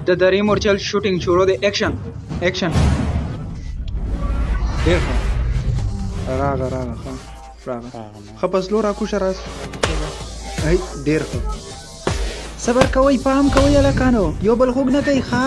ددری مورچل شوٹینگ شروع دی ایکشن ایکشن ډیر ښه راغه ښه پسلو راکوشه راس هی ډیر ښه صبر کوئ پام کوئ هلکانو یو بل خوږ نه کوي ښه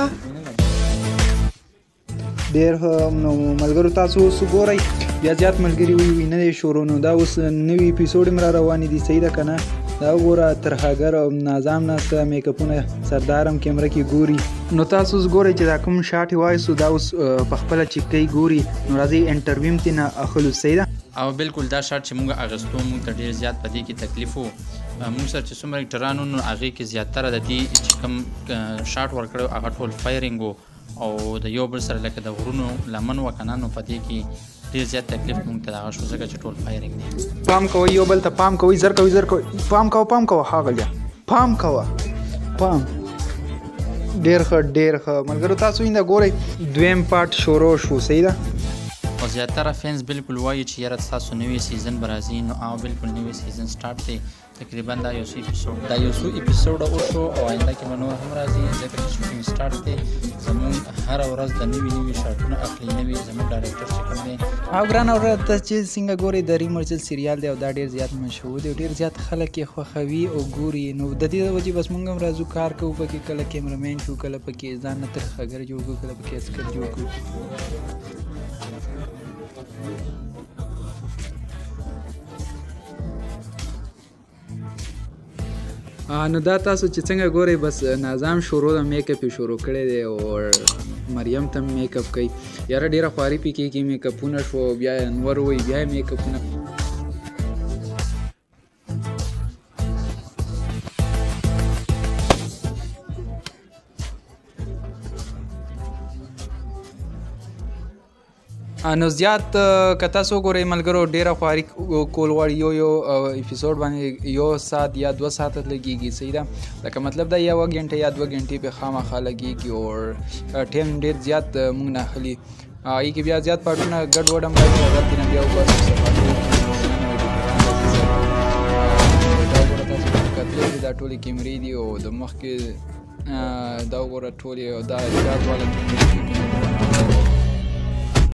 ډیر ښه نو ملګرو تاسو اوس وګورئ بیا زیات ملګري وي نه دی شروع نو دا اوس نوي اپیسوډ هم را روانې دي صحیح ده که نه دا وګوره ترهګر او ناظام ناسته میکاپونه سردار هم کیمره کې ګوري نو تاسو اوس ګورئ چې دا کوم شاټ یې وایستو دا اوس په خپله چې کوي ګوري نو راځئ انټرویو هم ترېنه اخلو صحیح ده او بالکل دا شاټ چې موږ اغوستو موږ ته ډېر زیات په دې کې تکلیف و موږ سره چې څومره اکټران وو نو هغې کې زیاتره د دې چې کوم شاټ ورکړی هغه ټول فایرنګ و او د یو بل سره لکه د غرونو لمن و که نه نو په دې کې ډېر زیات تکلیف موږ ته دغه شو ځکه چې ټول فایرنګ دی پام کوئ یو بل ته پام کوئ زر کوئ پام کوه ښاغلیه پام کوه پام ډېر ښه ملګرو تاسو اینده ګورئ دویم پارټ شروع شو صحیح ده او زیاتره فینس بالکل وایي چې یاره ستاسو نوی سیزن به راځي نو او بالکل نوی سیزن سټارټ دی تقریبا دا یو څو اپیسوډه وشو او آینده کې به نور هم راځي ځکه چې شوټینګ سټارټ دی زموږ هره ورځ د نوي شاټونه اخلي نوي زموږ ډایرکټر چې کوم دی او ګران اورېدونکو ته چې څنګه ګورئ درې مورچل سریال دی او دا ډېر زیات مشهور دی او ډېر زیات خلک یې خوښوي او ګوري نو د دې د وجې بس موږ هم راځو کار کوو پکې کله کیمرمین شو کله پکې ځان نه ترخګر جوړ کړو کله پکې عسکر جوړ کړو نو دا تاسو چې څنګه ګورئ بس نظام شروع د میک اپ یې شروع کړی دی او مریم ته میک اپ کوي یاره ډېره خواري پې کېږي میک اپونه شو بیا یې انور وایي بیا یې میک اپونه نو زیات که تاسو وګورئ ملګرو ډېره خواري کول غواړي یو اپیسوډ باندې یو ساعت یا 2 ساعته لګېږي صحیح ده لکه مطلب دا 1 غنټه یا 2 غنټې پې خامخا لګېږي او ټایم ډېر زیات موږ نه اخلي هغې کې بیا زیات پارټونه ګډ وډ هم راځي هغه ترېنه بیا وباسو دا ټولې کیمرې دي او د مخکې دا وګوره ټولې دا والا